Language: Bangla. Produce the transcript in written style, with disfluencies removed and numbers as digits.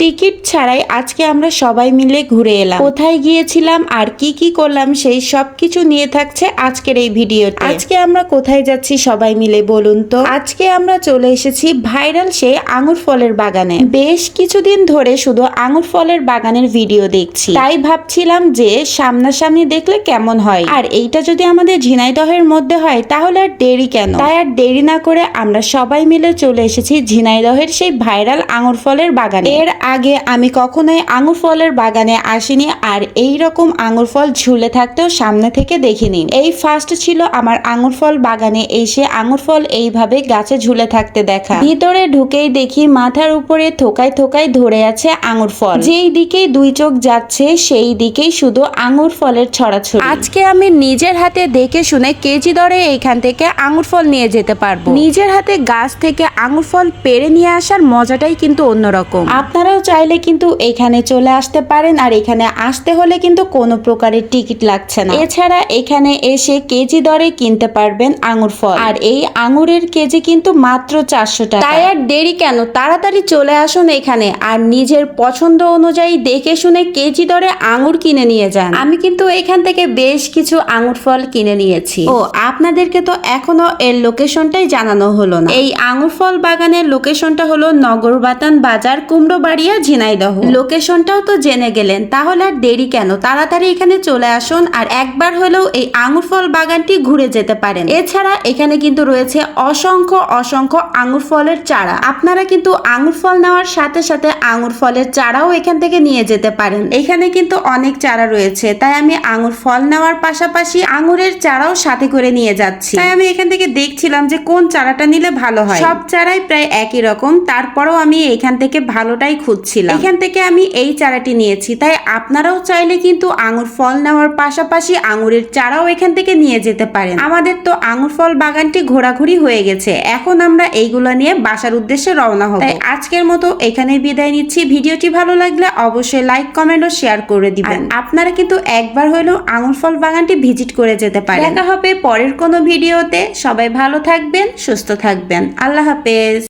টিকিট ছাড়াই আজকে আমরা সবাই মিলে ঘুরে এলাম। কোথায় গিয়েছিলাম আর কি কি করলাম সেই সবকিছু নিয়ে থাকছে আজকের এই ভিডিওতে। আজকে আমরা কোথায় যাচ্ছি সবাই মিলে বলুন তো। আজকে আমরা চলে এসেছি ভাইরাল সেই আঙ্গুর ফলের বাগানে। বেশ কিছুদিন ধরে শুধু আঙ্গুর ফলের বাগানের ভিডিও দেখছি, তাই ভাবছিলাম যে সামনাসামনি দেখলে কেমন হয়। আর এইটা যদি আমাদের ঝিনাইদহের মধ্যে হয় তাহলে আর দেরি কেন। তাই আর দেরি না করে আমরা সবাই মিলে চলে এসেছি ঝিনাইদহের সেই ভাইরাল আঙ্গুর ফলের বাগানে। এর আগে আমি কখনোই আঙ্গুর ফলের বাগানে আসিনি আর এই রকম আঙ্গুর ফল ঝুলে থাকতেও সামনে থেকে দেখিনি। এই ফার্স্ট ছিল আমার আঙ্গুর ফল বাগানে এসে আঙ্গুর ফল এইভাবে গাছে ঝুলে থাকতে দেখা। ভিতরে ঢুকেই দেখি মাথার উপরে থোকায় থোকায় ধরে আছে আঙ্গুর ফল। যেই দিকেই দুই চোখ যাচ্ছে সেই দিকেই শুধু আঙ্গুর ফলের ছড়াছড়ি। আজকে আমি নিজের হাতে দেখে শুনে কেজি দরে এইখান থেকে আঙ্গুর ফল নিয়ে যেতে পারবো। নিজের হাতে গাছ থেকে আঙ্গুর ফল পেড়ে নিয়ে আসার মজাটাই কিন্তু অন্যরকম। আপনারাও চাইলে কিন্তু এখানে চলে আসতে পারেন, আর এখানে আসতে হলে কিন্তু কোনো প্রকারের টিকিট লাগছে না। এছাড়া এখানে এসে কেজি দরে কিনতে পারবেন আঙ্গুর ফল, আর এই আঙ্গুরের কেজি কিন্তু মাত্র 400 টাকা। তাই আর দেরি কেন, তাড়াতাড়ি চলে আসুন এখানে আর নিজের পছন্দ অনুযায়ী দেখে শুনে কেজি দরে আঙ্গুর কিনে নিয়ে যান। আমি কিন্তু এখান থেকে বেশ কিছু আঙ্গুর ফল কিনে নিয়েছি। ও আপনাদেরকে তো এখনো এর লোকেশনটাই জানানো হলো না। এই আঙ্গুর ফল বাগানের লোকেশনটা হলো নগরবাতান বাজার, কুমড়োবাড়িয়া, ঝিনাইদহ। লোকেশনটাও তো জেনে গেলেন, তাহলে আর দেরি কেন, তাড়াতাড়ি এখানে চলে আসুন আর একবার হলেও এই আঙ্গুর ফল বাগানটি ঘুরে যেতে পারেন। এছাড়া এখানে কিন্তু রয়েছে অসংখ্য অসংখ্য আঙ্গুর ফলের চারা। আপনারা কিন্তু আঙ্গুর ফল নেওয়ার সাথে সাথে আঙ্গুর ফলের চারাও এখান থেকে নিয়ে যেতে পারেন। এখানে কিন্তু অনেক চারা রয়েছে, তাই আমি আঙ্গুর ফল নেওয়ার পাশাপাশি আঙ্গুরের চারাও সাথে করে নিয়ে যাচ্ছি। তাই আমি এখান থেকে দেখছিলাম যে কোন চারাটা নিলে ভালো হয়। সব চারাই প্রায় একই রকম, তারপরেও আমি এখান থেকে ভালোটাই খুঁজছিলাম। এখান থেকে আমি এই চারাটি নিয়েছি। তাই আপনারাও চাইলে কিন্তু আঙ্গুর ফল নেওয়ার পাশাপাশি আঙ্গুরের চারাও এখান থেকে নিয়ে যেতে পারেন। আমাদের তো আঙ্গুর ফল বাগানটি ঘোরাঘুরি হয়ে গেছে, এখন আমরা এইগুলো নিয়ে বাসার উদ্দেশ্যে রওনা হব। তাই আজকের মতো এখানেই বিদায় নিচ্ছি। ভিডিওটি ভালো লাগলে অবশ্যই লাইক, কমেন্ট ও শেয়ার করে দিবেন। আপনারা কিন্তু একবার হলেও আঙ্গুর ফল বাগানটি ভিজিট করে যেতে পারেন। দেখা হবে পরের কোনো ভিডিওতে। সবাই ভালো থাকবেন, সুস্থ থাকবেন। আল্লাহ হাফেজ।